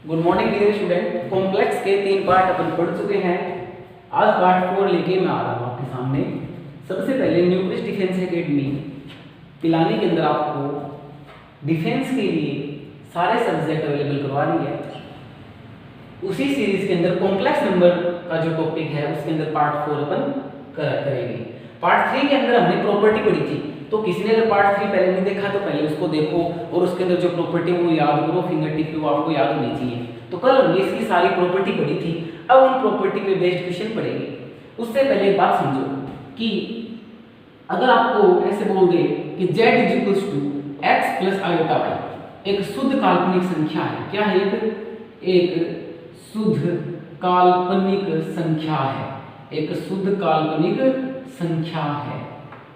Good morning dear student. Complex के 3 part अपन पढ़ चुके हैं। आज पार्ट 4 लेके मैं आ रहा हूँ आपके सामने। सबसे पहले न्यूक्लियस डिफेंस एकेडमी पिलानी के अंदर आपको डिफेंस के लिए सारे सब्जेक्ट अवेलेबल करवा रही है। उसी सीरीज के अंदर कॉम्प्लेक्स नंबर का जो टॉपिक है उसके अंदर पार्ट 4 अपन करेंगे। पार्ट 3 के अंदर हमने प्रॉपर्टी पढ़ी थी, तो किसी ने अगर पार्ट 3 पहले नहीं देखा तो पहले उसको देखो और उसके अंदर जो प्रॉपर्टी वो याद करो, फिंगर टिप पे वो आपको याद होनी चाहिए। तो कल हमने इसकी सारी प्रॉपर्टी पढ़ी थी, अब हम प्रॉपर्टी पे बेस्ड क्वेश्चन पढ़ेंगे। उससे पहले एक बात समझो कि अगर आपको ऐसे बोल दे कि z = x + i y एक शुद्ध काल्पनिक संख्या है। क्या है? एक शुद्ध काल्पनिक संख्या है, एक शुद्ध काल्पनिक संख्या है,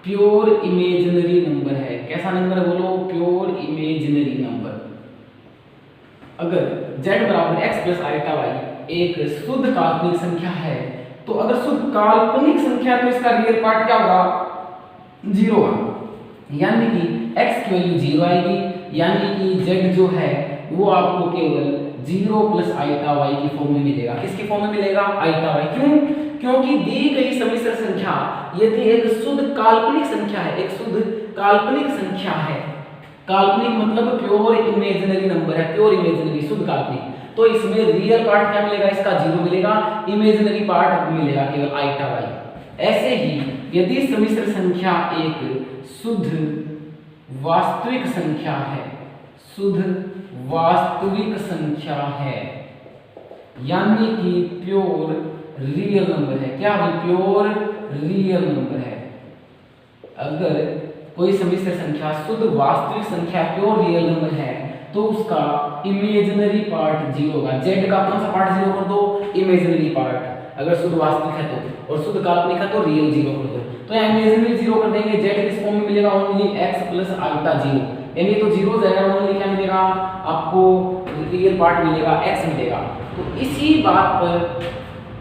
प्योर इमेजिनरी नंबर है। कैसा नंबर है बोलो? Pure imaginary number. अगर z = x + i y एक शुद्ध काल्पनिक संख्या है, तो अगर शुद्ध काल्पनिक संख्या तो इसका रियल पार्ट क्या होगा? 0 होगा, यानी कि x की वैल्यू 0 आएगी, यानी कि z जो है वो आपको केवल 0 + i y की फॉर्म में मिलेगा। किसकी फॉर्म में मिलेगा? i y। क्यों? क्योंकि दी गई सम्मिश्र संख्या यदि एक शुद्ध काल्पनिक संख्या है, एक शुद्ध काल्पनिक संख्या है, काल्पनिक मतलब प्योर इमेजिनरी नंबर है, प्योर इमेजिनरी शुद्ध काल्पनिक, तो इसमें रियल पार्ट क्या मिलेगा? इसका 0 मिलेगा, इमेजिनरी पार्ट मिलेगा केवल i y। ऐसे ही यदि सम्मिश्र संख्या एक शुद्ध वास्तविक संख्या है, शुद्ध वास्तविक संख्या है, यानी कि प्योर रियल नंबर है। क्या है? प्योर रियल नंबर है। अगर कोई सम्मिश्र संख्या शुद्ध वास्तविक संख्या प्योर रियल नंबर है तो उसका इमेजिनरी पार्ट 0 होगा। z का कौन सा पार्ट 0 कर दो? Imaginary part. अगर शुद्ध वास्तविक है तो, और शुद्ध काल्पनिक है तो रियल 0 कर दो। तो यहाँ इमेजिनरी 0 कर देंगे। z किस फॉर्म में मिलेगा? ओनली x + i 0, यानी तो 0 जाएगा, ओनली क्या मिलेगा आपको? रियल पार्ट मिलेगा, x मिलेगा। तो इसी बात पर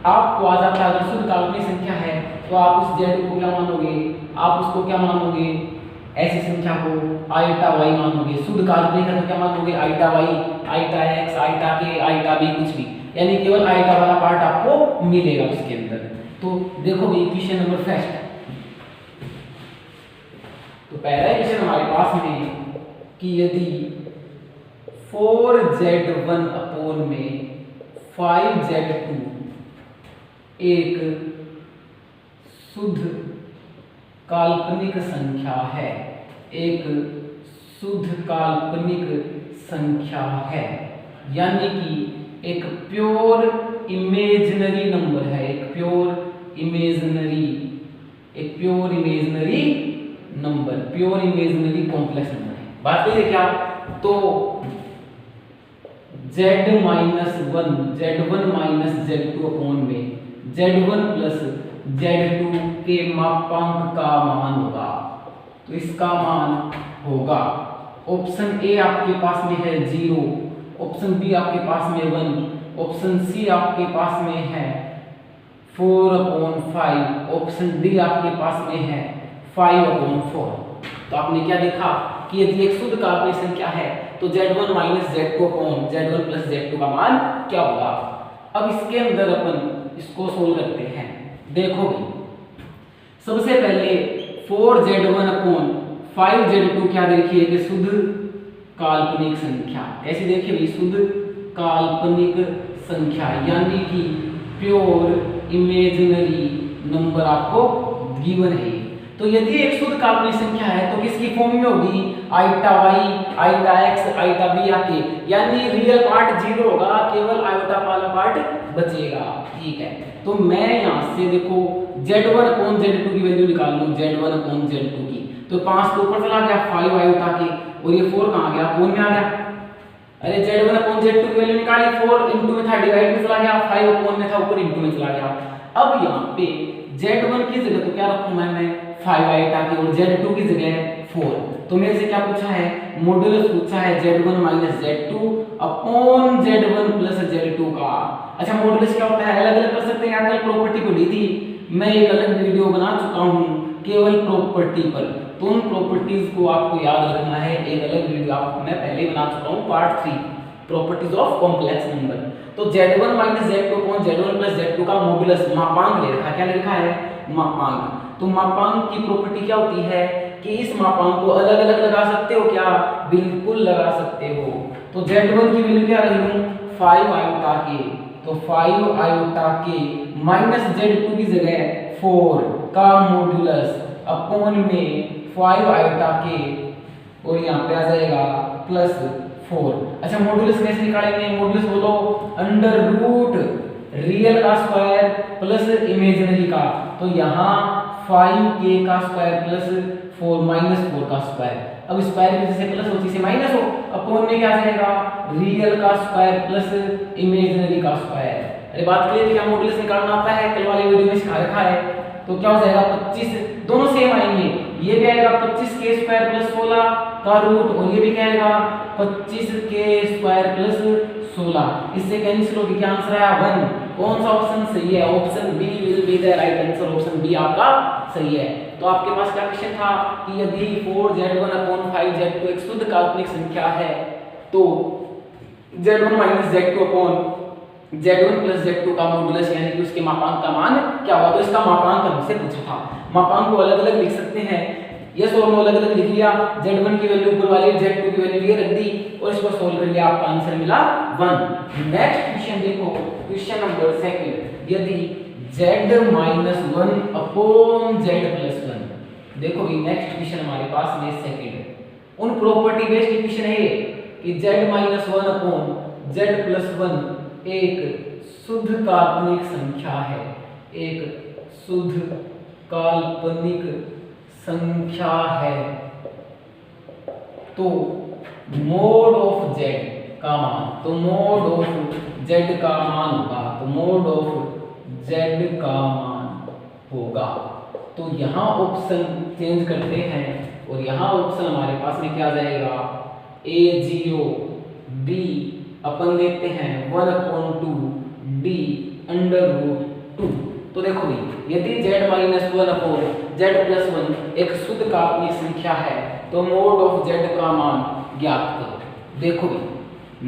आपको आ जाता है, अगर शुद्ध काल्पनिक संख्या है तो आप उस z को क्या मानोगे? आप उसको क्या मानोगे? ऐसी संख्या को i y मानोगे। शुद्ध काल्पनिक है तो क्या मानोगे? i y, i x, i k, i b, कुछ भी, यानी केवल i वाला पार्ट आपको मिलेगा उसके अंदर। तो देखो भी इक्वेशन नंबर फर्स्ट। तो पहला इक्वेशन हमारे पास में कि यदि 4z1 अपोन में 5z2 एक शुद्ध काल्पनिक संख्या है, एक शुद्ध काल्पनिक संख्या है, यानी कि एक प्योर इमेजिनरी नंबर है, एक pure imaginary number, pure imaginary complex number है। बात है क्या? तो z-1 z1 - z2 अपोन में z1 + z2 के मापांक का मान होगा। तो इसका मान होगा, ऑप्शन ए आपके पास में है 0, ऑप्शन बी आपके पास में 1, ऑप्शन सी आपके पास में है 4/5, ऑप्शन डी आपके पास में है 5/4। तो आपने क्या देखा कि यदि एक शुद्ध काल्पनिक संख्या है तो z1 - z2 upon z1 + z2 का मान क्या होगा? अब इसके अंदर अपन इसको सोल्व करते हैं। देखो भी, सबसे पहले 4z1 अपोन 5z2 क्या देखिए कि शुद्ध काल्पनिक संख्या। कैसी देखिए भी? शुद्ध काल्पनिक संख्या, यानी कि प्योर इमेजिनरी नंबर आपको गिवन है। तो यदि एक शुद्ध काल्पनिक संख्या है तो किसकी फॉर्म में होगी? i y, i x, i b या k, यानी रियल पार्ट 0 होगा, केवल i वाला पार्ट बचेगा। ठीक है, तो मैं यहाँ से देखो z1 अपोन z2 की वैल्यू निकाल लूँ, z1 अपोन z2 की, तो 5 तो ऊपर चला गया 5 i के, और ये 4 कहाँ गया? अपोन में आ गया। अरे z1 अपोन z2 की वैल्यू निकाली, 4 इंटू में था, डिवाइड में चला गया, 5 अपोन में था, ऊपर इंटू में चला गया। अब यहाँ पे z1 की जगह तो क्या रखूँ मैं 5 i की, और z2 की जगह 4। तो मेरे से क्या पूछा है? मॉडुलस पूछा है z1 - z2 upon z1 + z2 का। अच्छा, मॉडुलस क्या होता है? अलग अलग कर सकते हैं, आजकल प्रॉपर्टी पढ़ी थी, मैं एक अलग वीडियो बना चुका हूँ केवल प्रॉपर्टी पर, तो उन प्रॉपर्टीज को आपको याद रखना है। एक अलग वीडियो मैं पहले बना चुका हूँ, part 3, properties of complex number. तो Z1 minus Z2 upon Z1 plus Z2 का मॉड्यूलस मापांक ले रखा है। क्या ले रखा है? मापांक। तो मापांक की प्रॉपर्टी क्या होती है कि इस मापांक को अलग अलग लगा सकते हो क्या? बिल्कुल लगा सकते हो। तो Z1 की वैल्यू क्या रही हूं? 5 आयोटा के, तो 5 आयोटा के माइनस Z2 की जगह 4 का मॉड्यूलस अपॉन में 5 आयोटा के, और यहाँ पे आ जाएगा प्लस 4। अच्छा, मॉड्यूलस कैसे निकालेंगे? मॉड्यूलस बोलो अंडर रूट रियल का स्क्वायर प्लस इमेजिनरी का। तो यहाँ 5k का स्क्वायर प्लस 4 माइनस 4 का स्क्वायर। अब स्क्वायर की जैसे प्लस होती से माइनस हो, अपॉन में क्या जाएगा? रियल का स्क्वायर प्लस इमेजिनरी का स्क्वायर। अरे बात क्लियर है? क्या मॉड्यूलस निकालना आता है? कल वाली वीडियो में सिखा रखा है। तो क्या हो जाएगा? 25, दोनों सेम आएंगे। ये भी आएगा 25k स्क्वायर प्लस 16 का रूट, और ये भी क्या आएगा? 25k square plus 16। इससे कैंसिल होगी, क्या आंसर आया? 1। कौन सा ऑप्शन सही है? Option B will be the right answer. Option B आपका सही है। तो आपके पास क्या क्वेश्चन था कि यदि 4Z1 अपॉन 5Z2 एक शुद्ध काल्पनिक संख्या है तो Z1 minus Z2 upon Z1 plus Z2 का मॉड्यूलस यानी कि उसके मापांक का मान क्या हुआ? तो इसका मापांक हमसे पूछा था। मापांक को अलग अलग लिख सकते हैं, यस और नो अलग अलग लिख लिया। Z1 की वैल्यू ऊपर वाली, Z2 की वैल्यू ये रख दी और इसको सोल्व कर लिया, आपका आंसर मिला 1। नेक्स्ट क्वेश्चन देखो, क्वेश्चन नंबर 2। यदि Z-1 अपॉन Z+1, देखो ये नेक्स्ट क्वेश्चन हमारे पास में सेकंड उन प्रॉपर्टी बेस्ड इक्वेशन है कि Z-1 अपॉन Z+1 एक शुद्ध काल्पनिक संख्या है, एक शुद्ध काल्पनिक संख्या है। तो मोड ऑफ Z का मान, तो मोड ऑफ Z का मान होगा, तो मोड ऑफ Z का मान होगा। तो यहाँ ऑप्शन चेंज करते हैं और यहाँ ऑप्शन हमारे पास में क्या जाएगा? A0 B अपन देखते हैं 1/2 D √2। तो देखो भाई, यदि Z-1 अपॉन Z+1 एक शुद्ध काल्पनिक संख्या है तो मोड ऑफ Z का मान ज्ञात करो। देखो भाई,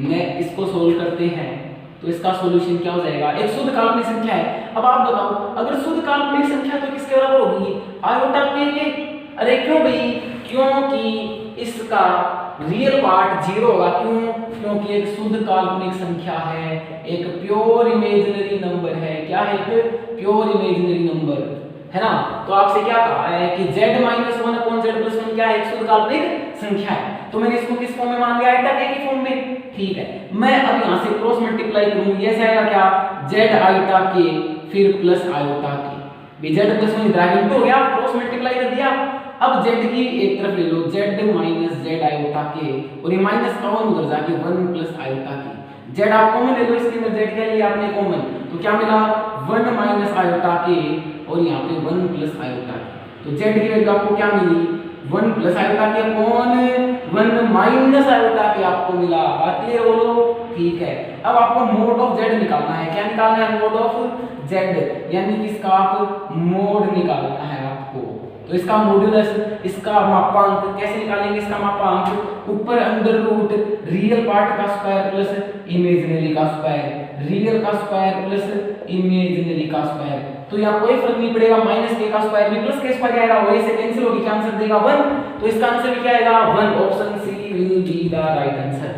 मैं इसको सोल्व करते हैं तो इसका सॉल्यूशन क्या हो जाएगा? एक शुद्ध काल्पनिक संख्या है। अब आप बताओ, अगर शुद्ध काल्पनिक संख्या तो किसके बराबर होगी? आयोटा के। अरे क्यों भाई? क्योंकि इसका रियल पार्ट 0 होगा। क्यों? क्योंकि एक शुद्ध काल्पनिक संख्या है, एक प्योर इमेजिनरी नंबर है। क्या है? एक प्योर इमेजिनरी नंबर है ना। तो आपसे क्या कहा है कि Z-1 अपॉन Z+1 क्या है? एक शुद्ध काल्पनिक संख्या है। तो मैंने इसको किस फॉर्म में मान लिया? आयोटा के की फॉर्म में। ठीक है, मैं अब यहाँ से क्रॉस मल्टीप्लाई करूँ, ये आएगा क्या? Z आयोटा के फिर प्लस आयोटा के। Z+1 इधर हो गया, क्रॉस मल्टीप्लाई कर दिया। अब Z की एक तरफ ले लो, Z माइनस Z आयोटा के, और ये माइनस कॉमन उधर जाके 1 प्लस आयोटा के। Z आप कॉमन ले लो, इसके अंदर Z क्या लिया आपने? कॉमन। तो क्या मिला? 1 माइनस आयोटा के और यहाँ पे 1 प्लस आयोटा के। तो Z की वैल्यू आपको क्या मिली? 1 प्लस आयोटा के अपॉन 1 माइनस आयोटा के आपको मिला। बात क्लियर बोलो? ठीक है। अब आपको मोड ऑफ Z निकालना है। क्या निकालना है? मोड ऑफ Z, यानी कि इसका आप मोड निकालना है आपको। तो इसका मॉड्यूलस, इसका मापांक कैसे निकालेंगे? इसका मापांक ऊपर अंडर रूट रियल पार्ट का स्क्वायर प्लस इमेजिनरी का स्क्वायर, रियल का स्क्वायर प्लस इमेजिनरी का स्क्वायर। तो यहाँ कोई फर्क नहीं पड़ेगा, माइनस के का स्क्वायर भी प्लस के स्क्वायर आएगा, वही से कैंसिल होगी। क्या आंसर देगा? 1। तो इसका आंसर भी क्या आएगा? 1। Option C will be the right answer.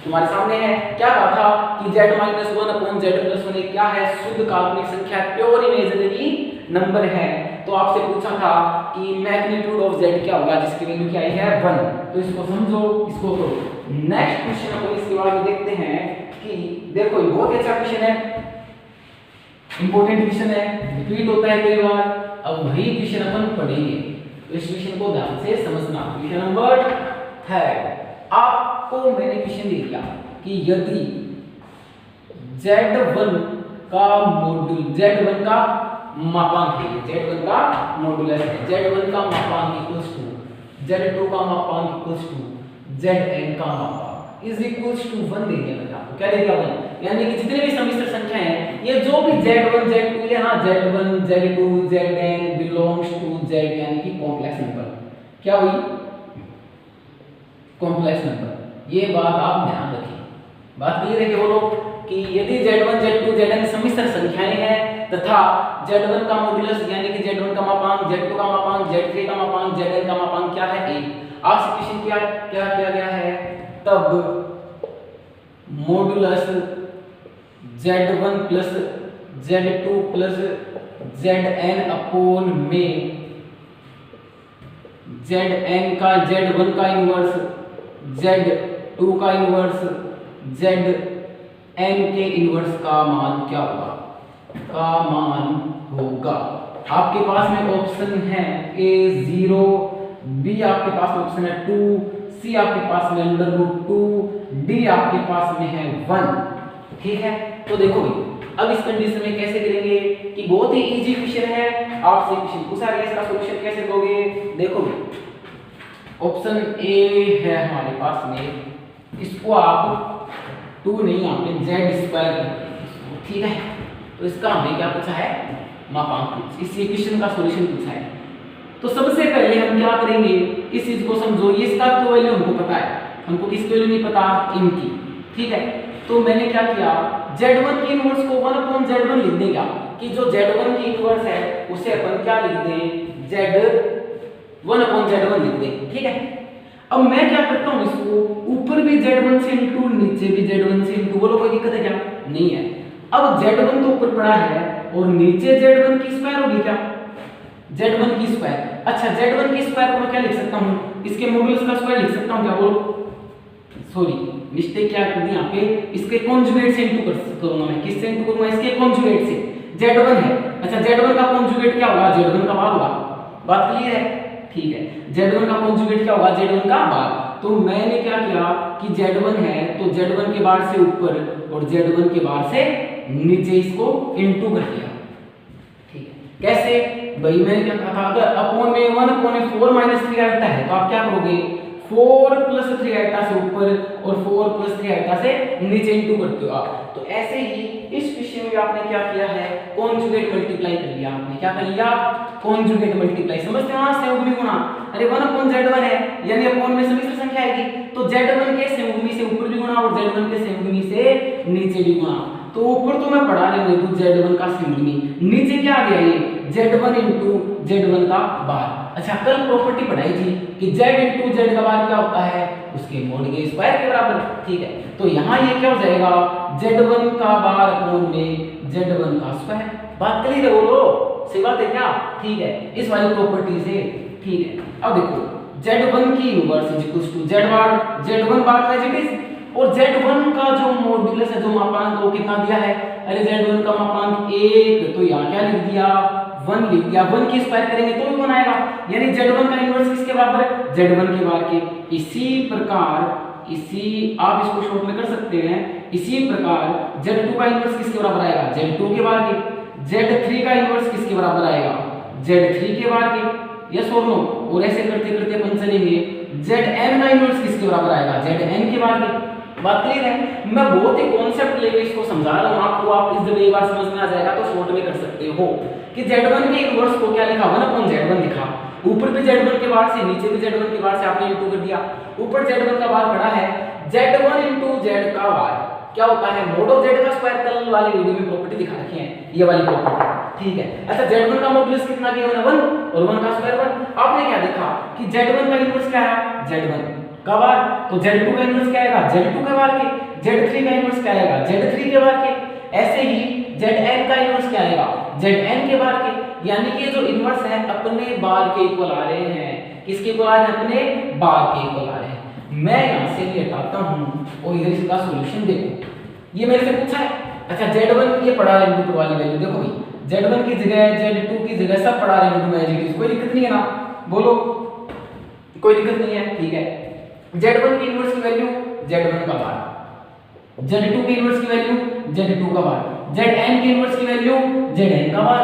तुम्हारे सामने है, क्या कहा था कि Z-1 अपॉन Z+1 क्या है? शुद्ध काल्पनिक संख्या, प्योर इमेजिनरी नंबर है। तो आपसे पूछा था कि मैग्नीट्यूड ऑफ Z क्या होगा, जिसकी वैल्यू क्या आई है? 1। तो इसको समझो, इसको करो। नेक्स्ट क्वेश्चन अपन इसके बारे में देखते हैं कि देखो ये बहुत अच्छा क्वेश्चन है, इंपॉर्टेंट क्वेश्चन है, रिपीट होता है कई बार। अब वही क्वेश्चन अपन पढ़ेंगे, तो इस क्वेश्चन को ध्यान से समझना। क्वेश्चन नंबर 3, आपको मैंने क्वेश्चन दे दिया कि यदि Z1 का मॉड्यूल, Z1 का मापांक है, Z1 का मॉड्यूलस है, Z1 का मापांक इक्वल्स टू Z2 का मापांक इक्वल्स टू Zn का मापांक इज इक्वल्स टू 1 दे दिया मैंने आपको। क्या दे दिया? 1। यानी कि जितने भी सम्मिश्र संख्या हैं, ये जो भी Z1 Z2 है ना, Z1 Z2 Zn belongs to Z, यानी कि कॉम्प्लेक्स नंबर। क्या हुई? Complex number. ये बात आप ध्यान रखिए, बात क्लियर है कि बोलो कि यदि Z1 Z2 Zn सम्मिश्र संख्याएं हैं तथा Z1 का मॉड्यूलस यानी कि Z1 का मापांक, Z2 का मापांक, Z3 का मापांक, Zn का मापांक क्या है 1, आपसे क्वेश्चन क्या क्या किया गया है, तब modulus Z1 plus Z2 plus Zn upon में Zn का Z1 का इनवर्स, Z2 का इनवर्स, Zn के इनवर्स का मान क्या होगा, का मान होगा। आपके पास में ऑप्शन है A 0, B आपके पास में ऑप्शन है 2, C आपके पास में √2, D आपके पास में है 1। ठीक है, तो देखो भाई अब इस कंडीशन में कैसे करेंगे कि बहुत ही इजी क्वेश्चन है, आपसे क्वेश्चन पूछा गया, इसका सॉल्यूशन कैसे दोगे। देखो ऑप्शन ए है हमारे पास में, इसको आप 2 नहीं यहाँ पे Z2 करते, ठीक है। तो इसका हमने क्या पूछा है, मापांक, इस इक्वेशन का सॉल्यूशन पूछा है। तो सबसे पहले हम क्या करेंगे, इस चीज को समझो, ये इसका तो वैल्यू हमको पता है, हमको किसकी वैल्यू नहीं पता, इनकी, ठीक है। तो मैंने क्या किया, Z1 की इनवर्स को 1/Z1 लिख देंगे कि जो Z1 की इनवर्स है उसे अपन क्या लिख दें, Z1/Z1 लिख दें, ठीक है। अब मैं क्या करता हूं, इसको ऊपर भी Z1 से इंटू, नीचे भी Z1 से इंटू, बोलो कोई दिक्कत है क्या, नहीं है। अब Z1 तो ऊपर पड़ा है और नीचे Z1 की स्क्वायर होगी क्या, Z1 की स्क्वायर। अच्छा Z1 की स्क्वायर को मैं क्या लिख सकता हूं, इसके मॉड्यूलस का स्क्वायर लिख सकता हूं क्या, बोलो, सॉरी मिस्टेक क्या कर दी यहाँ पे, इसके कॉन्जुगेट से इंटू करूंगा मैं, किससे इंटू करूंगा, इसके कॉन्जुगेट से। Z1 है, अच्छा Z1 का कॉन्जुगेट क्या होगा, Z1 का भाग होगा, बात क्लियर है, ठीक है। Z1 का कॉन्जुगेट क्या होगा, Z1 का भाग। तो मैंने क्या किया कि Z1 है तो Z1 के बार से ऊपर और Z1 के बार से नीचे इसको इंटू कर दिया, ठीक है। कैसे भाई, मैंने क्या कहा था, अगर अपॉन में 1/4 - 3 आता है तो आप क्या करोगे, 4 + 3 आइटा से ऊपर और 4 + 3 आइटा से नीचे इंटू करते हो आप। तो ऐसे ही इस क्वेश्चन में आपने क्या किया है, कॉन्जुगेट मल्टीप्लाई कर लिया, आपने क्या कर लिया, कॉन्जुगेट मल्टीप्लाई, समझते हो ना, संयुग्मी गुणा। अरे 1/Z1 है यानी अपॉन में समिश्र संख्या आएगी, तो Z1 के संयुग्मी से ऊपर भी गुणा और Z1 के संयुग्मी से नीचे भी गुणा। तो ऊपर तो मैं पढ़ा रहा हूं Z1 का संयुग्मी, नीचे क्या आ गया, ये Z1 × Z1 का बार। अच्छा, कल प्रॉपर्टी पढ़ाई थी कि Z × Z का बार क्या होता है, उसके मोड के स्क्वायर के बराबर, ठीक है। तो यहाँ ये क्या हो जाएगा, Z1 का बार अपॉन में Z1 का स्क्वायर। बात क्लियर है, बोलो सही बात है क्या, ठीक है, इस वाली प्रॉपर्टी से, ठीक है। अब देखो Z1 की inverse = Z bar, Z1 bar as it is, और Z1 का जो मॉड्यूलस है, जो मापांक वो कितना दिया है, अरे Z1 का मापांक 1, तो यहाँ क्या लिख दिया, 1 लिख दिया। 1 की स्क्वायर करेंगे तो भी 1 आएगा, यानी Z1 का इनवर्स किसके बराबर है, Z1 के बार के। इसी प्रकार आप इसको शॉर्ट में कर सकते हैं, इसी प्रकार Z2 का इनवर्स किसके बराबर आएगा, Z2 के बार के। Z3 का इनवर्स किसके बराबर आएगा, Z3 के बार के, यस और नो। और ऐसे करते करते अपन चलेंगे, Zn का इनवर्स किसके बराबर आएगा, Zn के बार के। बात क्लियर है, मैं बहुत ही कॉन्सेप्ट लेके इसको समझा रहा हूं आपको, आप इस जब एक बार समझ में आ जाएगा तो शॉर्ट में कर सकते हो कि Z1 के इनवर्स को क्या लिखा, 1/Z1 लिखा, ऊपर भी Z1 के बार से, नीचे भी Z1 के बार से आपने इंटू कर दिया। ऊपर Z1 का बार पड़ा है, Z1 × Z का बार क्या होता है, मोड ऑफ Z का स्क्वायर। कल वाली वीडियो में प्रॉपर्टी दिखा रखी है, ये वाली प्रॉपर्टी, ठीक है। अच्छा, Z1 का मॉड्यूलस कितना किया मैंने, 1 और 1 का स्क्वायर 1। आपने क्या देखा कि Z1 का इनवर्स क्या है, Z1 का बार, तो Z2 का इनवर्स क्या आएगा, Z2 के बार के। Z3 का इनवर्स क्या आएगा, Z3 के बार के। ऐसे ही Zn का इनवर्स क्या आएगा, Zn के बार के। यानी कि जो इनवर्स है अपने बार के इक्वल आ रहे हैं, किसके इक्वल आ रहे हैं, अपने बार के इक्वल आ रहे हैं। मैं यहां से ये हटाता हूं और इधर इसका सॉल्यूशन देखो, ये मेरे से पूछा है। अच्छा, Z1 ये पढ़ा रहे हैं ऊपर वाली वैल्यू, देखो भाई Z1 की जगह Z2 की जगह सब पढ़ा रहे हैं मैजिक, कोई दिक्कत नहीं है ना, बोलो कोई दिक्कत नहीं है, ठीक है। Z1 की इनवर्स की वैल्यू Z1 का बार, Z2 की इनवर्स की वैल्यू Z2 का बार, Zn की इनवर्स की वैल्यू Zn का बार।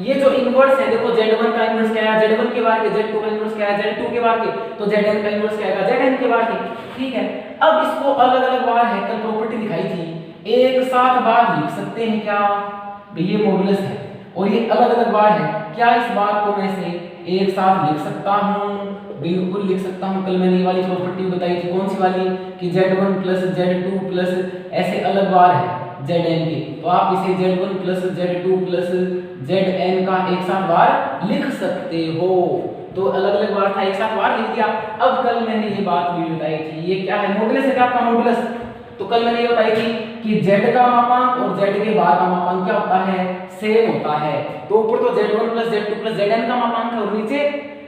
ये जो इनवर्स है देखो, Z1 का इनवर्स क्या है, Z1 के बार के, Z2 का इनवर्स क्या है, Z2 के बार के, तो Zn का इनवर्स क्या है, Zn के बार के, ठीक है। अब इसको अलग अलग बार है, कल प्रॉपर्टी दिखाई थी, एक साथ बार लिख सकते हैं क्या, ये मॉड्यूलस है और ये अलग अलग बार है, क्या इस बार को मैं से एक साथ लिख सकता हूं, बिल्कुल लिख सकता हूँ। कल मैंने ये वाली प्रॉपर्टी बताई थी, कौन सी वाली, कि Z1 प्लस Z2 प्लस ऐसे अलग बार है Zn के, तो आप इसे Z1 plus Z2 plus Zn का एक साथ बार लिख सकते हो। तो अलग अलग बार था, एक साथ बार लिख दिया। अब कल मैंने ये बात भी बताई थी, ये क्या है, मॉडुलस है क्या आपका मॉडुलस। तो कल मैंने ये बताई थी कि Z का मापांक और Z के बार का मापांक क्या होता है, सेम होता है। तो ऊपर तो Z1 plus Z2 plus Zn का मापांक है और नीचे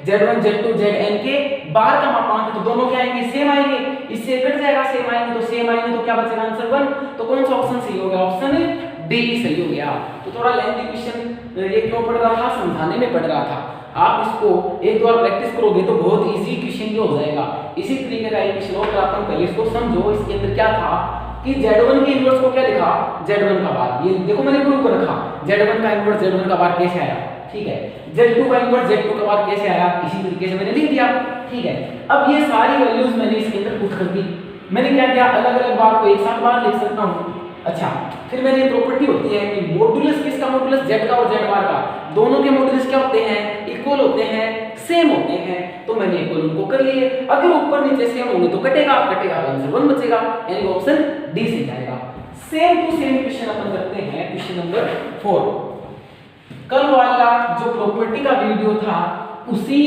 Z1 Z2 Zn के बार का मापांक है, तो दोनों क्या आएंगे, सेम आएंगे। इससे कट जाएगा, सेम आएंगे तो सेम आएंगे, तो क्या बचेगा आंसर 1। तो कौन सा ऑप्शन सही हो गया, ऑप्शन डी सही हो गया। तो थोड़ा लेंथी क्वेश्चन ये क्यों पढ़ रहा था, समझाने में पढ़ रहा था। आप इसको एक दो बार प्रैक्टिस करोगे तो बहुत इजी क्वेश्चन हो जाएगा। इसी तरीके का एक क्वेश्चन और कराता हूं, पहले इसको समझो। इसके अंदर क्या था कि Z1 के इनवर्स को क्या लिखा, Z1 का बार, ये देखो मैंने प्रूव कर रखा, Z1 का इनवर्स Z1 का बार कैसे आया, ठीक है। Z2 का इनवर्स Z2 का बार कैसे आया, इसी तरीके से मैंने लिख दिया, ठीक है। अब ये सारी वैल्यूज मैंने इसके अंदर पुट कर दी। मैंने क्या किया, अलग अलग बार को एक साथ बार लिख सकता हूं। अच्छा, फिर मैंने प्रॉपर्टी होती है कि मॉडुलस किसका, मॉडुलस Z का और Z बार का, दोनों के मॉडुलस क्या होते हैं, इक्वल होते हैं, सेम होते हैं। तो मैंने इक्वल उनको कर लिए। अगर ऊपर नीचे सेम होंगे तो कटेगा तो आंसर 1 बचेगा, यानी ऑप्शन डी से जाएगा। सेम टू सेम क्वेश्चन अपन करते हैं, क्वेश्चन नंबर 4। कल वाला जो प्रॉपर्टी का वीडियो था उसी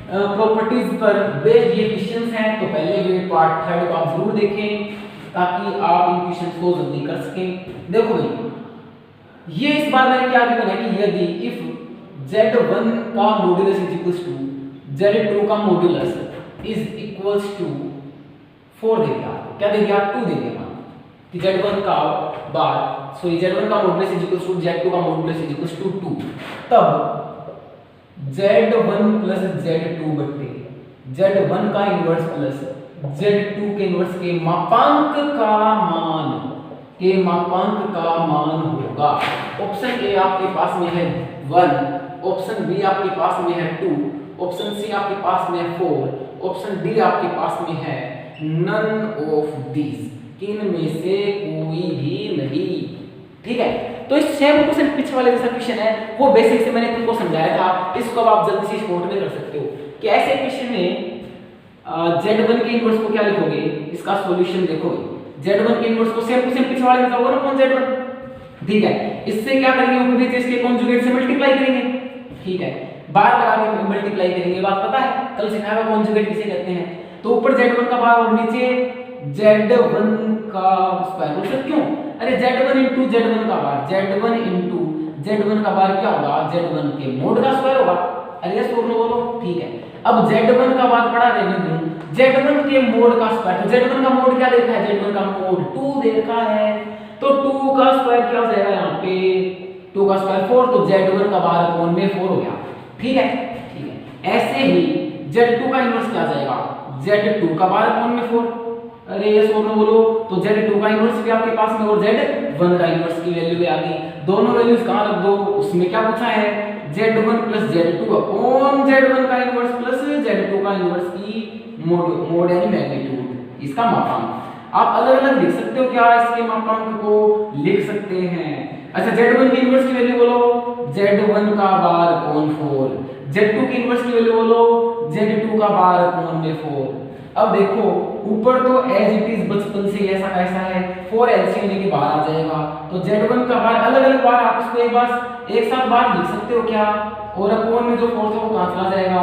प्रॉपर्टीज पर बेस्ड ये क्वेश्चंस हैं। तो पहले ये पार्ट 3 को आप जरूर देखें ताकि आप इन क्वेश्चंस को जल्दी कर सकें। देखो भाई, ये इस बार मैंने क्या दिया कि यदि इफ Z1 का modulus is equals to Z2 का मॉडुलस इज इक्वल्स टू 4 दे दिया, क्या दे दिया, 2 दे दिया कि Z1 का बार Z1 का modulus is equals to Z2 का मॉडुलस इज इक्वल्स टू 2, तब Z1 प्लस Z2 बटे Z1 का इनवर्स प्लस Z2 के इनवर्स के मापांक का मान होगा। ऑप्शन ए आपके पास में है 1, ऑप्शन बी आपके पास में है 2, ऑप्शन सी आपके पास में है 4, ऑप्शन डी आपके पास में है नन ऑफ दीज, इनमें से कोई भी नहीं, ठीक है। तो इस सेम क्वेश्चन पीछे वाले जैसा क्वेश्चन है, वो बेसिक से मैंने तुमको समझाया था, इसको आप जल्दी से स्पॉट में कर सकते हो कि ऐसे क्वेश्चन में Z1 के इनवर्स को क्या लिखोगे, इसका सॉल्यूशन देखोगे। Z1 के इनवर्स को सेम टू सेम पीछे वाले में होगा ना, कौन Z1, ठीक है। इससे क्या करेंगे, ऊपर नीचे इसके कॉन्जुगेट से मल्टीप्लाई करेंगे, ठीक है। बार लगा के मल्टीप्लाई करेंगे, बात पता है, कल सिखाया हुआ कॉन्जुगेट किसे कहते हैं। तो ऊपर Z1 का बार और नीचे Z1 का स्क्वायर, क्यों, अरे Z1 इंटू Z1 का बार, Z1 इंटू Z1 का बार क्या होगा, Z1 के मोड का स्क्वायर होगा। अरे यस बोलो, ठीक है। अब Z1 का बार पढ़ा रहने दूं, Z1 के मोड का स्क्वायर, तो Z1 का मोड क्या देखा है, Z1 का मोड 2 देखा है, तो 2 का स्क्वायर क्या हो जाएगा, यहाँ पे 2 का स्क्वायर 4, तो Z1 का बार अपॉन में 4 हो गया, ठीक है, ठीक है। ऐसे ही Z2 का इनवर्स क्या जाएगा, Z2 का बार अपॉन में 4, अरे ये बोलो, तो Z2 का इनवर्स भी आपके पास में और Z1 का इनवर्स की वैल्यू भी आ गई। दोनों वैल्यूज कहां रख दो, उसमें क्या पूछा है, Z1 plus Z2 upon Z1 का इनवर्स प्लस Z2 का इनवर्स की मोड यानी मैग्नीट्यूड, इसका मापांक। आप अलग अलग लिख सकते हो क्या, इसके मापांक को लिख सकते हैं। अच्छा, Z1 की इनवर्स की वैल्यू बोलो, Z1 का बार अपॉन 4, Z2 की इनवर्स की वैल्यू बोलो, Z2 का बार अपॉन में 4। अब देखो ऊपर तो एज इट इज बचपन से ऐसा कैसा है, 4 एलसीएम लेके बाहर आ जाएगा, तो Z1 का बार अलग अलग बार आप इसको एक साथ बार लिख सकते हो क्या, और अपॉन में जो 4 था वो कहां चला जाएगा,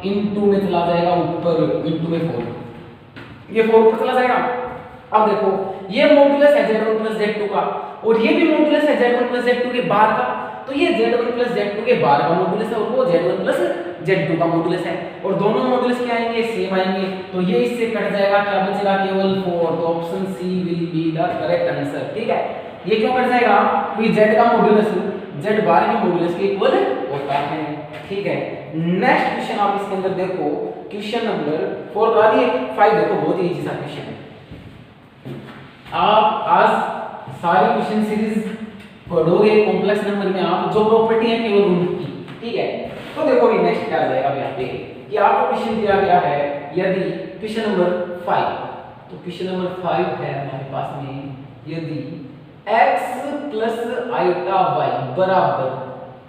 इनटू में चला जाएगा, ऊपर इनटू में 4, ये 4 ऊपर चला जाएगा। अब देखो ये मॉडुलस है Z1 प्लस Z2 का, और ये भी मॉडुलस है Z1 प्लस Z2 के बार का, तो ये Z1 प्लस Z2 के बार का मॉडुलस है और वो Z1 प्लस Z2 का मॉडुलस है, और दोनों मॉडुलस क्या आएंगे, सेम आएंगे, तो ये इससे कट जाएगा, क्या बचेगा, केवल 4, तो option C will be the correct answer, ठीक है। ये क्यों कट जाएगा, क्योंकि Z का मॉडुलस Z बार के मॉडुलस के इक्वल होता है, ठीक है। नेक्स्ट क्वेश्चन आप इसके अंदर देखो, क्वेश्चन नंबर 4 करा दिए, 5 देखो, बहुत ही इजी सा क्वेश्चन है। आप आज सारी क्वेश्चन सीरीज पढ़ोगे कॉम्प्लेक्स नंबर में, आप जो प्रॉपर्टी है केवल उनकी, ठीक है। तो देखो भी नेक्स्ट क्या आ जाएगा यहाँ पे कि आपको क्वेश्चन दिया गया है, यदि क्वेश्चन नंबर 5, तो क्वेश्चन नंबर 5 है हमारे पास में, यदि x प्लस आयोटा y बराबर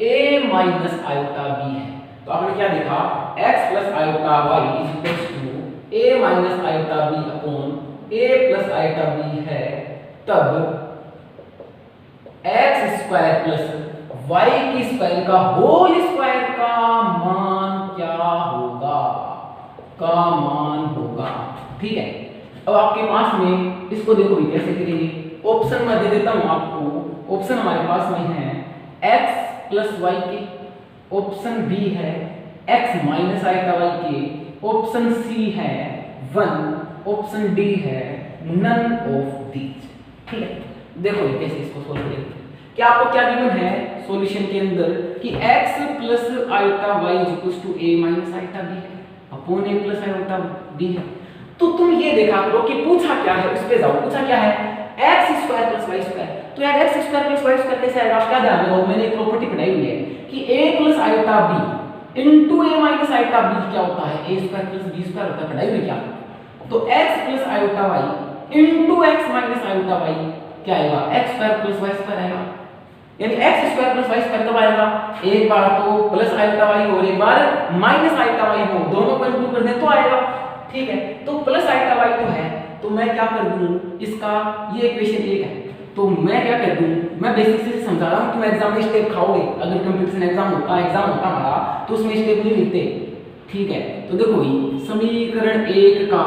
a माइनस आयोटा b है, तो आपने क्या देखा, x plus iota y is equals to a minus iota b upon a plus iota b है, तब x स्क्वायर प्लस y की स्क्वायर का होल स्क्वायर का मान क्या होगा, का मान होगा। ठीक है, अब आपके पास में इसको देखो भी कैसे करेंगे, ऑप्शन में दे देता हूं आपको। ऑप्शन हमारे पास में है x प्लस वाई के, ऑप्शन बी है x माइनस आयोटा वाई के, ऑप्शन सी है 1, ऑप्शन डी है नन ऑफ दीज। ठीक है, देखो ये कैसे इसको सोल्व करेंगे। क्या आपको क्या गिवन है सॉल्यूशन के अंदर कि x plus iota y is equals to a minus iota b है upon a plus iota b है। तो तुम ये देखा करो कि पूछा क्या है, उस पे जाओ। पूछा क्या है, x square plus y square. तो यार x square plus y square कैसे आएगा, आप क्या ध्यान रखो, मैंने एक प्रॉपर्टी पढ़ाई हुई है कि a plus iota b into a minus iota b क्या होता है, a square plus b square होता है, पढ़ाई हुई क्या। तो x plus iota y into x minus iota y क्या आएगा, x square plus y square आएगा। यानी x square plus y square कब आएगा, एक बार तो प्लस आयोटा y और एक बार माइनस आयोटा y हो, दोनों को इनटू कर दें तो आएगा। ठीक है, तो प्लस आयोटा y तो है, तो मैं क्या कर दूं इसका, ये इक्वेशन 1 है, तो मैं क्या कर दूं, मैं बेसिक से समझा रहा हूं। तुम एग्जाम में स्टेप खाओगे, अगर कंपटीशन एग्जाम होता हमारा तो उसमें स्टेप नहीं लिखते। ठीक है, तो देखो भाई समीकरण 1 का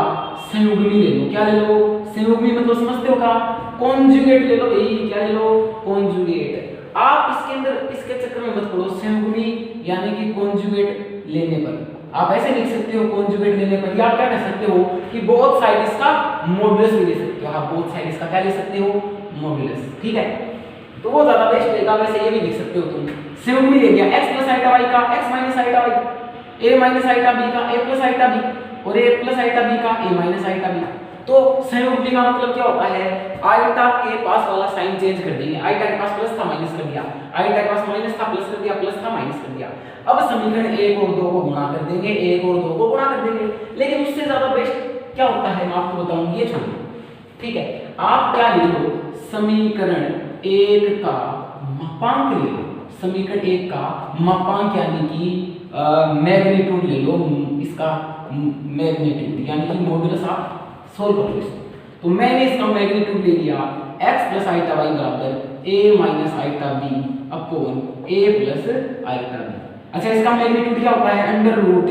संयुग्मी ले लो। क्या ले लो, संयुग्मी मतलब समझते हो का, कॉन्जुगेट ले लो भाई, क्या ले लो, कॉन्जुगेट। आप इसके अंदर इसके चक्कर में मत पड़ो, संयुग्मी यानी कि कॉन्जुगेट लेने पर आप ऐसे लिख सकते हो, कॉन्जुगेट लेने पर या क्या कह सकते हो कि बोथ साइड इसका मॉडुलस भी ले सकते हो। आप बोथ साइड इसका क्या ले सकते हो, मॉडुलस। ठीक है, तो वो ज्यादा बेस्ट रहेगा। वैसे ये भी लिख सकते हो तुम, संयुग्मी ले लिया x प्लस आयोटा y का x minus iota y, a minus iota b का a प्लस आयोटा b और a प्लस आयोटा b का a माइनस आयोटा b। तो संयुग्मी का मतलब क्या होता है, आयोटा के पास वाला साइन चेंज कर देंगे। आयोटा के पास प्लस था माइनस कर दिया, आयोटा के पास माइनस था प्लस कर दिया, प्लस था माइनस कर दिया। अब समीकरण 1 और 2 को गुणा कर देंगे, 1 और 2 को गुणा कर देंगे। लेकिन उससे ज्यादा बेस्ट क्या होता है मैं आपको बताऊं, ये छोड़ो। ठीक है, आप क्या ले लो, समीकरण 1 का मापांक ले लो। समीकरण 1 का मापांक यानी कि मैग्नीट्यूड ले लो, इसका मैग्नीट्यूड यानी कि मॉडुलस आप सोल्व करो इसको। तो मैंने इसका मैग्नीट्यूड ले लिया x प्लस आयोटा y बराबर a minus iota b upon a plus iota b। अच्छा, इसका मैग्नीट्यूड क्या होता है, अंडर रूट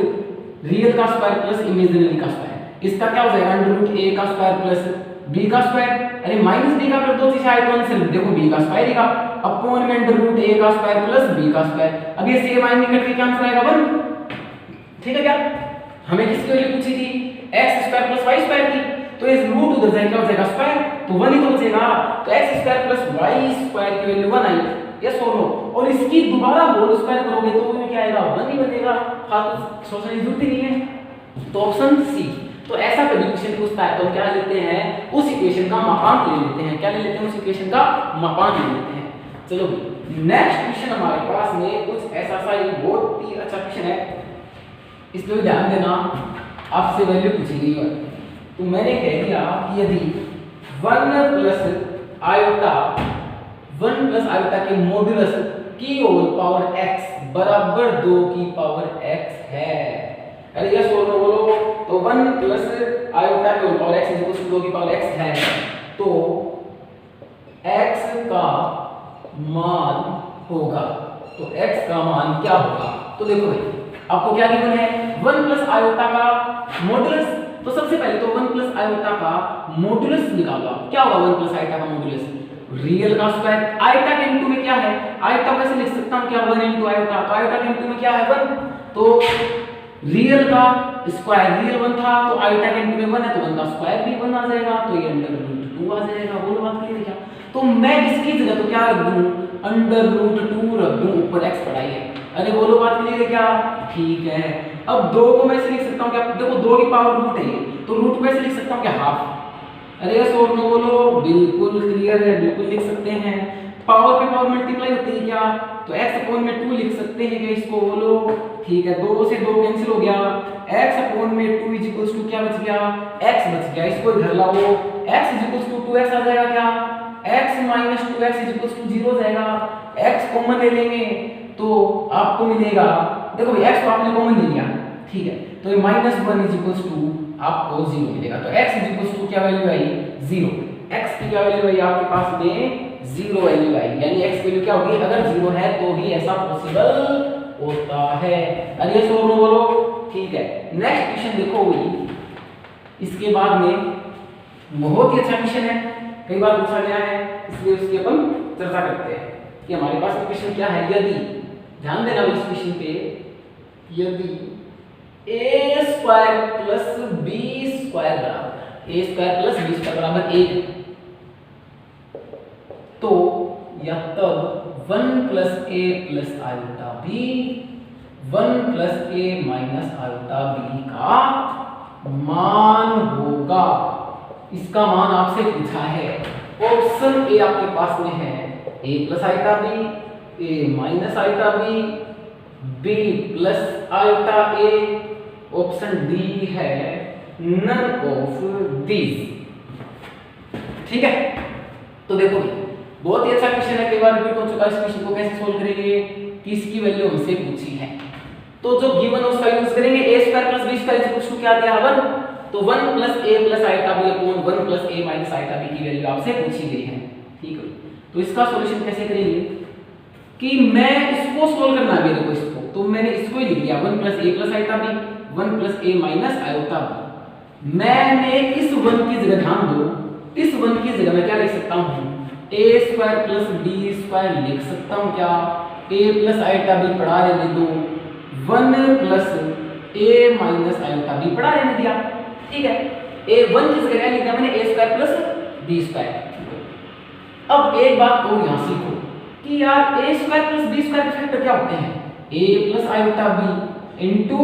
रियल का स्क्वायर प्लस इमेजिनरी का स्क्वायर। इसका क्या हो जाएगा, अंडर रूट a का स्क्वायर प्लस b का स्क्वायर। अरे माइनस b का कर दो, इसे आयतन से देखो b का स्क्वायर ही का अपॉन में अंडर रूट a का स्क्वायर प्लस b का स्क्वायर। अब ये से माइनस निकल के क्या आंसर आएगा 1। ठीक है, क्या हमें किसकी वैल्यू पूछी थी, x square plus y square की। तो इस रूट उधर जाए क्या हो जाएगा स्क्वायर, तो 1 ही तो बचेगा। तो x square plus y square की वैल्यू 1 आई, यस और नो। और इसकी दोबारा होल स्क्वायर करोगे तो वो क्या आएगा, 1 ही बनेगा। फालतू सोचने की जरूरत ही नहीं है। तो ऑप्शन सी। तो ऐसा कभी क्वेश्चन पूछता है तो क्या लेते हैं, उस इक्वेशन का मापांक ले लेते हैं। क्या ले लेते हैं, उस इक्वेशन का मापांक ले लेते हैं। चलो नेक्स्ट क्वेश्चन हमारे पास में कुछ ऐसा सा ही बहुत ही अच्छा क्वेश्चन है, इस पे भी ध्यान देना, आपसे वैल्यू पूछी गई है। तो मैंने कह दिया कि यदि 1 प्लस आयोटा के मॉड्यूलस की होल पावर x बराबर 2 की पावर x है। अरे यस और नो बोलो। तो 1 प्लस आयोटा के whole power x equal to 2 की पावर x है, तो x का मान होगा, तो x का मान क्या होगा। तो देखो भाई आपको क्या गिवन है, 1 प्लस आयोटा का मॉड्यूलस। तो सबसे पहले तो 1 प्लस आयोटा का मॉड्यूलस निकालो। क्या होगा 1 प्लस आयोटा का मॉड्यूलस, रियल का स्क्वायर। आयोटा के इनटू में क्या है, आयोटा कैसे लिख सकता हूं, क्या 1 इनटू आयोटा। तो आयोटा के इनटू में क्या है 1, तो रियल का स्क्वायर, रियल 1 था तो आयोटा के इनटू में 1 है तो 1 का स्क्वायर भी 1 आ जाएगा, तो ये अंडर रूट 2 आ जाएगा। बोलो बात क्लियर क्या। तो मैं इसकी जगह तो क्या रख दूं, अंडर रूट 2 रख दूं, ऊपर x पढ़ाई है। अरे बोलो बात क्लियर है क्या, ठीक है। अब 2 को मैं ऐसे लिख सकता हूं क्या, देखो 2 की पावर रूट है, तो रूट को ऐसे लिख सकता हूं क्या हाफ। अरे यस और नो बोलो, बिल्कुल क्लियर है, बिल्कुल लिख सकते हैं। पावर पे पावर मल्टीप्लाई होती है क्या, तो x अपॉन में 2 लिख सकते हैं क्या इसको, बोलो ठीक है। 2 से 2 कैंसिल हो गया, x अपॉन में 2 इज इक्वल्स टू क्या बच गया, x बच गया। इसको इधर लाओ, x is equals to 2x आ जाएगा क्या, x minus 2x is equal to 0 जाएगा। x कॉमन ले लेंगे तो आपको मिलेगा, देखो भाई x तो आपने कॉमन ले लिया, ठीक है, तो ये -1 इज इक्वल टू आपको 0 मिलेगा। तो x इज इक्वल टू क्या वैल्यू आई 0, x की क्या वैल्यू आई आपके पास में 0 वैल्यू आई, यानी x वैल्यू क्या होगी, अगर 0 है तो ही ऐसा पॉसिबल होता है। अरे ये सोनो बोलो, ठीक है। नेक्स्ट क्वेश्चन देखो भाई, इसके बाद में बहुत ही अच्छा क्वेश्चन है, कई बार पूछा गया है, इसलिए उसकी अपन चर्चा करते हैं कि हमारे पास क्वेश्चन क्या है। यदि ध्यान देना इस क्वेश्चन पे, यदि a square plus b square बराबर a square plus b square बराबर 1, तो या तब 1 plus a plus iota b 1 plus a minus iota b का मान होगा। इसका मान आपसे पूछा है, ऑप्शन ए आपके पास में है a plus iota b, a minus iota b, b plus iota a, option D है नन ऑफ दीज। ठीक है, तो देखो बहुत ही अच्छा क्वेश्चन है, कई बार रिपीट हो चुका है। इस क्वेश्चन को कैसे सोल्व करेंगे कि इसकी वैल्यू हमसे पूछी है, तो जो गिवन उसका यूज करेंगे। a square plus b square equal to क्या दिया 1, तो 1 plus a plus iota b upon 1 plus a minus iota b की वैल्यू आपसे पूछी गई है। ठीक है, तो इसका सॉल्यूशन कैसे करेंगे कि मैं इसको सोल्व करना है मेरे को, इसको तो मैंने इसको ही लिख लिया 1 plus a plus iota b 1 plus a minus iota b। मैंने इस 1 की जगह ध्यान दो, इस 1 की जगह मैं क्या लिख सकता हूँ, a square plus b square लिख सकता हूँ क्या, a प्लस आयोटा b पढ़ा रहने दो, 1 plus a minus iota b पढ़ा रहने दिया। ठीक है, a1 की जगह लिख दिया मैंने a square plus b square. अब एक बात और यहाँ सीखो कि यार a square plus b square के फैक्टर क्या होते हैं, a plus iota b into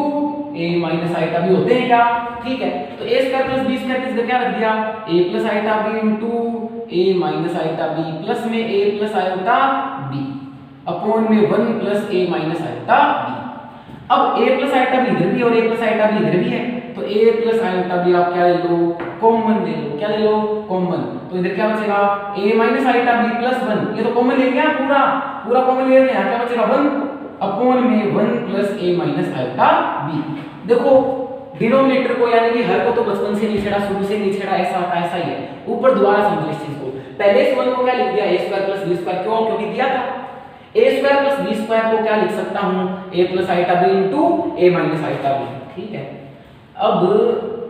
a minus iota b होते हैं क्या। ठीक है, तो a square plus b square की जगह क्या रख दिया, a plus iota b into a minus iota b plus में a plus iota b upon में 1 plus a minus iota b। अब a प्लस आयोटा b इधर भी और a प्लस आयोटा b इधर भी है, तो a प्लस आयोटा b आप क्या ले लो, कॉमन ले लो। क्या ले लो, कॉमन। तो इधर क्या बचेगा, a minus iota b plus 1, ये तो कॉमन ले लिया, पूरा पूरा कॉमन ले लिया, क्या बचेगा 1 अपॉन में 1 plus a minus iota b। देखो डिनोमिनेटर को यानी कि हर को तो बचपन से नहीं छेड़ा, शुरू से नहीं छेड़ा, ऐसा ही है। ऊपर दोबारा समझो इस चीज को, पहले इस 1 को क्या लिख दिया, a square plus b square, क्यों, क्योंकि दिया था। a square plus b square को क्या लिख सकता हूं, a plus iota b into a minus iota b। ठीक है, अब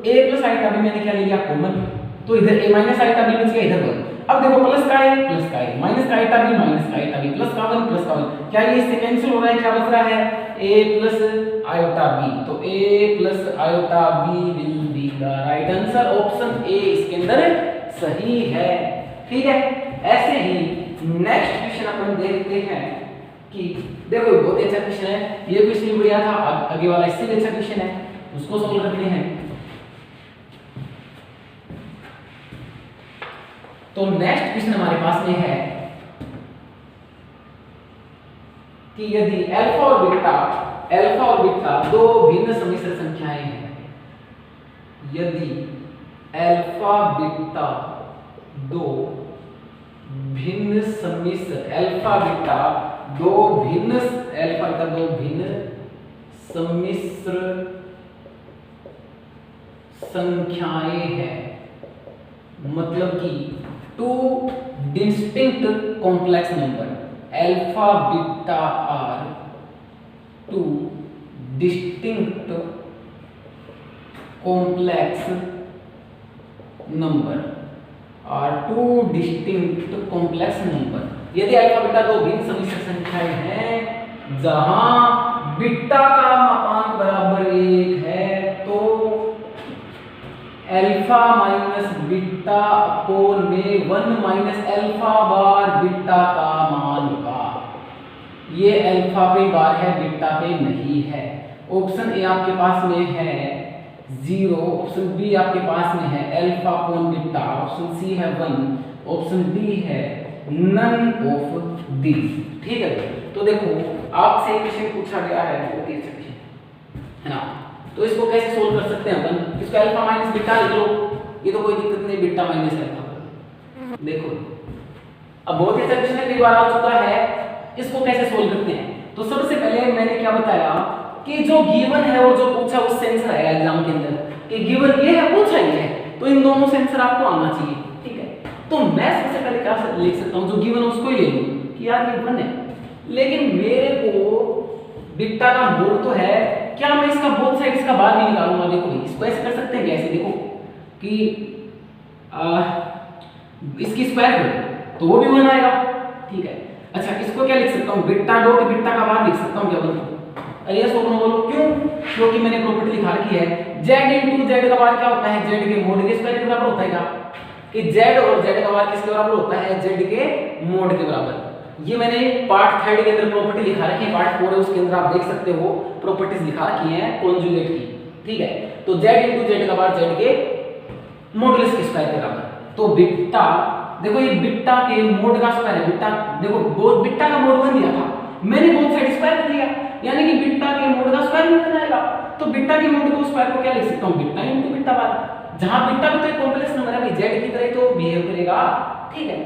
a प्लस आयोटा b मैंने क्या ले लिया, कॉमन, तो इधर a माइनस आयोटा b बच गया, इधर 1। अब देखो प्लस का है प्लस का है, माइनस का आयोटा b माइनस का आयोटा b, प्लस का 1 प्लस का 1, क्या ये इससे कैंसिल हो रहा है, क्या बच रहा है a प्लस आयोटा b। तो a plus iota b will be the right answer, option A इसके अंदर सही है। ठीक है, ऐसे ही नेक्स्ट क्वेश्चन अपन देखते हैं कि देखो बहुत अच्छा क्वेश्चन है, ये क्वेश्चन बढ़िया था, आगे वाला इससे भी अच्छा क्वेश्चन है, उसको सॉल्व करते हैं। तो नेक्स्ट क्वेश्चन हमारे पास में है कि यदि अल्फा और बीटा दो भिन्न सम्मिश्र संख्याएं हैं, यदि अल्फा बीटा दो भिन्न सम्मिश्र संख्याएं हैं, मतलब कि two distinct complex number, alpha beta are two distinct complex number are two distinct complex number. यदि अल्फा बीटा दो भिन्न सम्मिश्र संख्याएं हैं जहां बीटा का मापांक बराबर 1 है, तो अल्फा माइनस बीटा अपॉन में 1 माइनस अल्फा बार बीटा का मान होगा। ये अल्फा पे बार है, बीटा पे नहीं है। ऑप्शन ए आपके पास में है 0, ऑप्शन बी आपके पास में है alpha upon beta, option C है 1, ऑप्शन डी है नन ऑफ दीज। ठीक है, तो देखो आपसे क्वेश्चन पूछा गया है, बहुत ही अच्छा क्वेश्चन है ना, तो इसको कैसे सोल्व कर सकते हैं अपन, इसको अल्फा माइनस बीटा लिख लो, ये तो कोई दिक्कत नहीं, बीटा माइनस अल्फा। देखो अब बहुत ही अच्छा क्वेश्चन है, कई बार आ चुका है, इसको कैसे सोल्व करते हैं। तो सबसे पहले मैंने क्या बताया कि जो गिवन है और जो पूछा उससे आंसर आएगा एग्जाम के अंदर, कि गिवन ये है पूछा ये है, तो इन दोनों से आंसर आपको आना चाहिए, ठीक है। तो मैं सबसे पहले क्या लिख सकता हूँ, जो गिवन है उसको ही ले लूँ कि यार ये 1 है, लेकिन मेरे को बीटा का मोड तो है, क्या मैं इसका बोथ साइड इसका बाहर नहीं निकालूंगा। देखो इसको ऐसे कर सकते हैं कैसे, देखो कि इसकी स्क्वायर करो तो वो भी 1 आएगा, ठीक है। अच्छा इसको क्या लिख सकता हूँ, बीटा डॉट बीटा का बाहर लिख सकता हूँ क्या 1। अरे यस और नो बोलो, क्यों? क्योंकि मैंने प्रॉपर्टी लिखा रखी है z इनटू z का बार क्या होता है, z के मोड के स्क्वायर के बराबर होता है क्या, कि z और z का बार किसके बराबर होता है, z के मोड के बराबर। ये मैंने पार्ट 3 के अंदर प्रॉपर्टी लिखा रखी है, पार्ट 4 है उसके अंदर आप देख सकते हो प्रॉपर्टीज लिखा रखी है कॉन्जुगेट की, ठीक है। तो z इनटू z का बार z के मॉडुलस के स्क्वायर के बराबर। तो बीटा देखो ये बीटा के मोड का स्क्वायर है, बीटा देखो बीटा का मोड 1 दिया था, मैंने बोथ साइड स्क्वायर कर दिया, यानी कि बीटा के मोड का स्क्वायर भी बन जाएगा। तो बीटा के मोड को स्क्वायर को क्या लिख सकता हूं, बीटा इनटू बीटा बार, जहां बीटा भी तो एक कॉम्प्लेक्स नंबर है भाई, z की तरह तो बिहेव करेगा, ठीक है।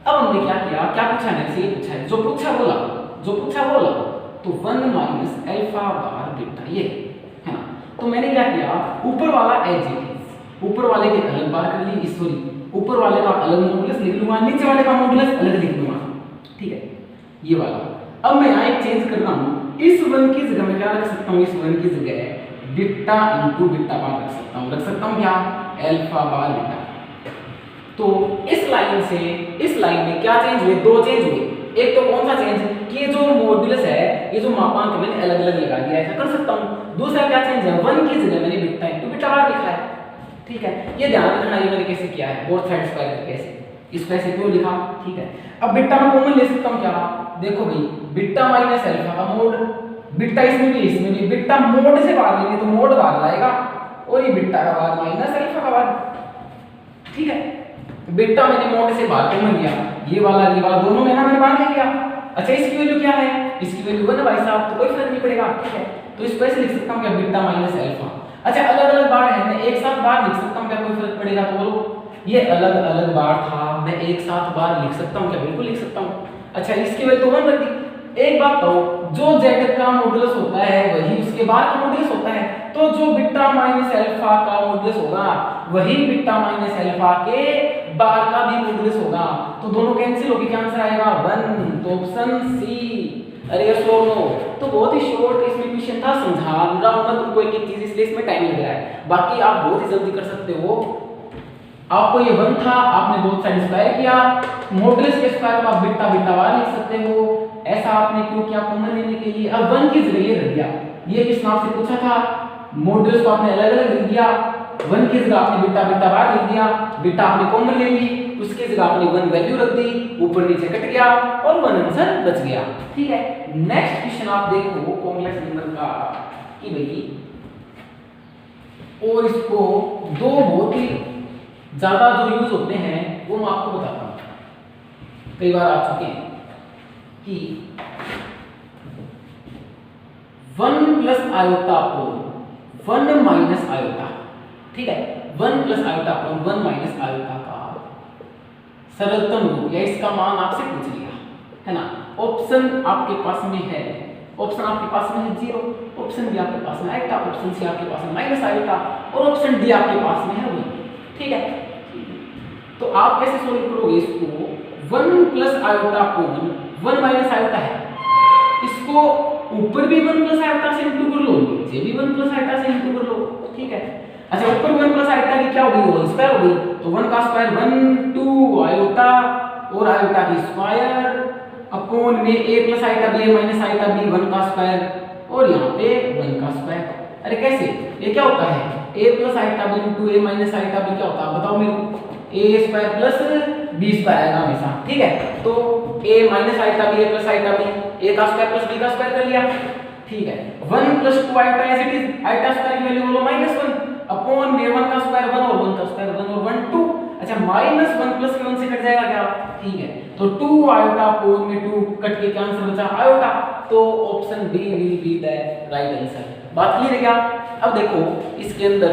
अब हमने क्या किया, क्या पूछा मेरे से, ये पूछा है, जो पूछा बोला तो 1 माइनस अल्फा बार बीटा, ये है ना। तो मैंने क्या किया, ऊपर वाला एज इट इज, ऊपर वाले के अलग बार कर ली, सॉरी ऊपर वाले का अलग मॉडुलस लिख लूंगा, नीचे वाले का मॉडुलस अलग लिख लूंगा, ठीक है, ये वाला। अब मैं यहाँ एक चेंज कर रहा हूँ, इस 1 की जगह मैं क्या रख सकता हूँ, इस 1 की जगह बीटा इनटू बीटा बार रख सकता हूँ क्या, अल्फा बार बीटा। तो इस लाइन से इस लाइन में क्या चेंज हुए, 2 चेंज हुए। एक तो कौन सा चेंज, कि ये जो मॉडुलस है, ये जो मापांक मैंने अलग अलग लगा दिया, ऐसा कर सकता हूँ। दूसरा क्या चेंज है, 1 की जगह मैंने बीटा इनटू बीटा बार लिखा है, ठीक है। ये ध्यान रखना, ये मैंने कैसे किया है, बोथ साइड स्क्वायर करके ऐसे, इसको ऐसे क्यों लिखा, ठीक है। अब बीटा में कॉमन ले सकता हूँ क्या, देखो भाई बीटा माइनस अल्फा का मोड, बीटा इसमें भी बीटा मोड से बाहर लेंगे तो मोड बाहर आएगा, और ये बीटा का बार माइनस अल्फा का बार, ठीक है। बीटा मैंने मोड से बाहर कॉमन लिया, ये वाला दोनों में ना मैंने बाहर ले लिया। अच्छा इसकी वैल्यू क्या है, इसकी वैल्यू 1 है भाई साहब, तो कोई फर्क नहीं पड़ेगा, ठीक है। तो इसको ऐसे लिख सकता हूँ क्या, बीटा माइनस अल्फा। अच्छा अलग अलग बार है, मैं एक साथ बार लिख सकता हूँ क्या, कोई फर्क पड़ेगा तो बोलो। ये अलग अलग बार था, मैं एक साथ बार लिख सकता हूँ क्या, बिल्कुल लिख सकता हूँ। अच्छा इसकी वैल्यू तो 1 रख दी। एक बात तो जो z का मॉडुलस होता है वही उसके बार का मॉडुलस होता है, तो जो बीटा माइनस अल्फा का मॉडुलस होगा वही बीटा माइनस अल्फा के बार का भी मॉडुलस होगा। तो दोनों कैंसिल होके क्या आंसर आएगा 1, तो ऑप्शन सी। अरे यस और नो। तो बहुत ही शॉर्ट इसमें क्वेश्चन था, समझा रहा हूं मैं तुमको एक एक चीज, इसलिए इसमें टाइम लग रहा है, बाकी आप बहुत ही जल्दी कर सकते हो। आपको ये 1 था, आपने बहुत साइड स्क्वायर किया, मॉडुलस के स्क्वायर को आप बीटा बीटा बार लिख सकते हो, ऐसा आपने क्यों किया, कॉमन लेने के लिए। अब 1 की जगह ये रख दिया, ये किस नाम से पूछा था, मॉडुलस को आपने अलग अलग लिख दिया, 1 की जगह आपने बीटा बीटा बार लिख दिया, बीटा आपने कॉमन ले ली, उसकी जगह आपने 1 वैल्यू रख दी, ऊपर नीचे कट गया और 1 आंसर बच गया, ठीक है। नेक्स्ट क्वेश्चन आप देखो कॉम्प्लेक्स नंबर का, कि भाई और इसको दो बहुत ही ज्यादा जो यूज होते हैं वो मैं आपको बताता हूं, कई बार आ चुके हैं, कि 1 plus iota upon 1 minus iota, ठीक है, 1 plus iota upon 1 minus iota का सरलतम रूप या इसका मान आपसे पूछ लिया है ना। ऑप्शन आपके पास में है, ऑप्शन आपके पास में है 0, ऑप्शन बी आपके पास में आयोटा, ऑप्शन सी आपके पास में माइनस आयोटा, और ऑप्शन डी आपके पास में है 1, ठीक है। तो आप कैसे सोल्व करोगे इसको, 1 plus iota upon 1 minus iota है, इसको ऊपर भी 1 प्लस आयोटा से इंटू कर लो, नीचे भी 1 प्लस आयोटा से इंटू कर लो, ठीक है। अच्छा ऊपर 1 प्लस आयोटा की क्या हो गई, होल स्क्वायर हो गई, तो 1 का स्क्वायर 1 2 आयोटा और आयोटा की स्क्वायर अपॉन में a plus iota b minus iota b 1 का स्क्वायर और यहाँ पे 1 का स्क्वायर। अरे कैसे, ये क्या होता है, a plus iota b into a minus iota b क्या होता है बताओ मेरे को, a square plus b square आएगा हमेशा, ठीक है। तो a minus iota b a plus iota b, a का स्क्वायर प्लस b का स्क्वायर कर लिया, ठीक है। 1 plus 2 iota as it is, iota square की वैल्यू बोलो -1 अपॉन में 1 का स्क्वायर 1 और 1 का स्क्वायर 1 और 1 2। अच्छा -1 प्लस 1 से कट जाएगा क्या, ठीक है। तो 2 आयोटा अपॉन में 2 कट के क्या आंसर बचा आयोटा, तो option D will be the right answer. बात क्लियर है क्या। अब देखो इसके अंदर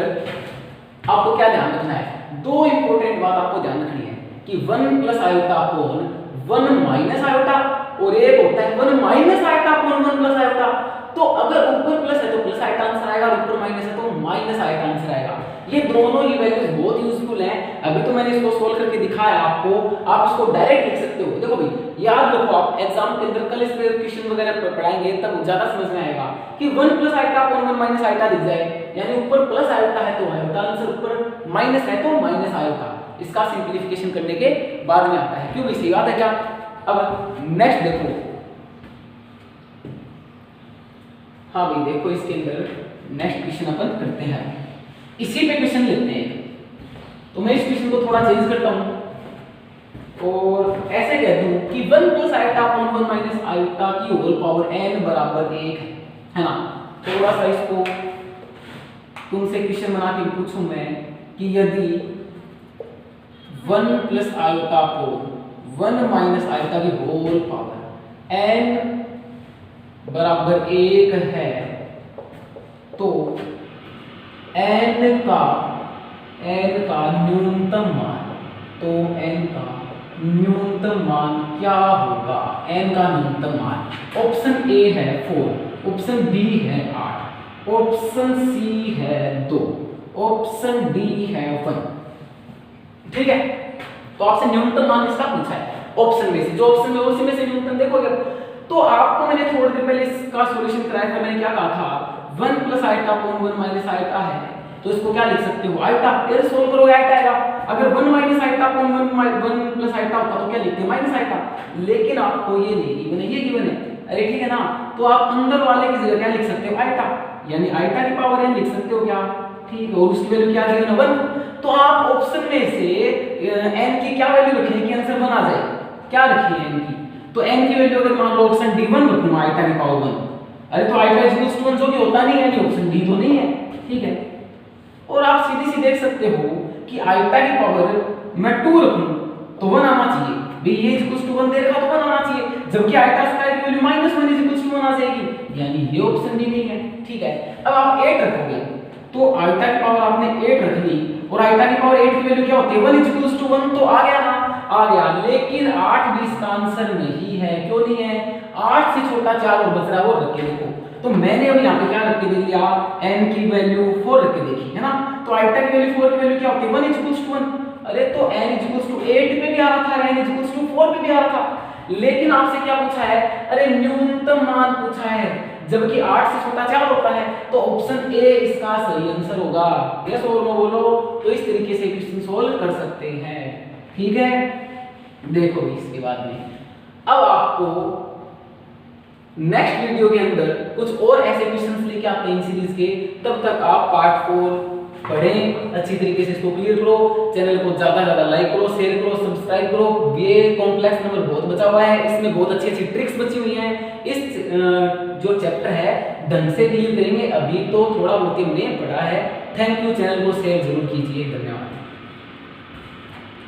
आपको क्या ध्यान रखना है, दो इंपॉर्टेंट बात आपको ध्यान रखनी है कि 1 plus iota upon 1 minus iota और एक होता है 1 minus iota upon 1 plus iota. तो अगर ऊपर प्लस है तो प्लस आयोटा आंसर आएगा और ऊपर माइनस है तो माइनस आयोटा आंसर आएगा। ये दोनों ही वैल्यूज बहुत यूजफुल हैं। अभी तो मैंने इसको सोल्व करके दिखाया आपको, आप इसको डायरेक्ट लिख सकते हो। देखो भाई याद रखो, आप एग्जाम के अंदर कल इस पे क्वेश्चन वगैरह पढ़ाएंगे तब ज्यादा समझ में आएगा कि 1 plus iota upon 1 minus iota दिख जाए, यानी ऊपर प्लस आयोटा है तो आयोटा आंसर, ऊपर माइनस है तो माइनस आयोटा। इसका सिंपलीफिकेशन करने के बाद में आता है। क्यों इसे याद है क्या? अब नेक्स्ट देखो, हाँ भाई देखो इसके अंदर नेक्स्ट क्वेश्चन अपन करते हैं, इसी पे क्वेश्चन लेते हैं। तो मैं इस क्वेश्चन को थोड़ा चेंज करता हूं और ऐसे कह दूं कि 1 plus iota upon 1 minus iota की होल पावर n बराबर 1 है ना। थोड़ा सा इसको तुमसे क्वेश्चन बना के पूछूं मैं कि यदि 1 प्लस आयोटा को 1 माइनस आयोटा की होल पावर n बराबर 1 है तो n का न्यूनतम मान, तो n का न्यूनतम मान क्या होगा? n का न्यूनतम मान ऑप्शन ए है 4, ऑप्शन बी है 8, ऑप्शन सी है 2, ऑप्शन डी है 1। ठीक है, तो आपसे न्यूनतम मान इसका पूछा है ऑप्शन में से, जो ऑप्शन में उसी में से न्यूनतम देखोगे। तो आपको मैंने थोड़ी देर पहले इसका सॉल्यूशन कराया था, मैंने क्या कहा था 1 plus iota upon 1 minus iota है तो इसको क्या लिख सकते हो आयोटा, फिर सोल्व करोगे आयोटा आएगा। अगर 1 minus iota upon 1 plus iota होता तो क्या लिखते हैं माइनस आयोटा, लेकिन आपको ये नहीं गिवन है, ये गिवन है, अरे ठीक है ना। तो आप अंदर वाले की जगह क्या लिख सकते हो आयोटा, यानी आयोटा की पावर n लिख सकते हो क्या, ठीक है, और उसकी वैल्यू क्या गिवन है 1। तो आप ऑप्शन में से n की क्या वैल्यू रखें कि आंसर 1 आ जाए, क्या रखिए n की, तो n की वैल्यू अगर मान लो ऑप्शन d1 रखूंगा आयोटा की पावर 1, अरे तो आयोटा इक्वल्स टू 1 जो कि होता नहीं है, ऑप्शन d तो नहीं है, ठीक है। और आप सीधी सी देख सकते हो कि आयोटा की पावर मैं 2 रखूं तो 1 आना चाहिए, भाई ये इक्वल्स टू 1 दे रखा तो 1 आना चाहिए, जबकि आयोटा स्क्वायर की वैल्यू -1 इक्वल्स टू 1 आ जाएगी, यानी ये ऑप्शन भी नहीं है, ठीक है। अब आप 8 रखोगे तो आयोटा की पावर आपने 8 रख ली और आयोटा की पावर 8 की वैल्यू क्या होती है 1 इक्वल्स टू 1, तो आ गया ना, आ गया। लेकिन 8 भी इसका आंसर नहीं है, क्यों नहीं है, 8 से छोटा 4 और बच रहा है वो रख के देखो। तो मैंने अब यहाँ पे क्या रख के देख लिया, n की वैल्यू 4 रख के देखी है ना। तो आयोटा की वैल्यू 4 की वैल्यू क्या होती है 1 इक्वल्स टू 1, अरे तो n इक्वल्स टू 8 पे भी आ रहा था, n इक्वल्स टू 4 पे भी आ रहा था, लेकिन आपसे क्या पूछा है, अरे न्यूनतम मान पूछा है, जबकि 8 से छोटा 4 होता है, तो ऑप्शन ए इसका सही आंसर होगा। यस और नो बोलो, तो इस तरीके से क्वेश्चन सोल्व कर सकते हैं, ठीक है। देखो इसके बाद में अब आपको नेक्स्ट वीडियो के अंदर कुछ और ऐसे क्वेश्चंस लेके आते हैं सीरीज के, तब तक आप पार्ट 4 पढ़ें, अच्छी तरीके से इसको क्लियर करो, चैनल को ज्यादा ज्यादा लाइक करो, शेयर करो, सब्सक्राइब करो। ये कॉम्प्लेक्स नंबर बहुत बचा हुआ है, इसमें बहुत अच्छी अच्छी ट्रिक्स बची हुई हैं। इस जो चैप्टर है ढंग से क्लियर करेंगे, अभी तो थोड़ा बहुत हमने पढ़ा है। थैंक यू, चैनल को शेयर जरूर कीजिए, धन्यवाद।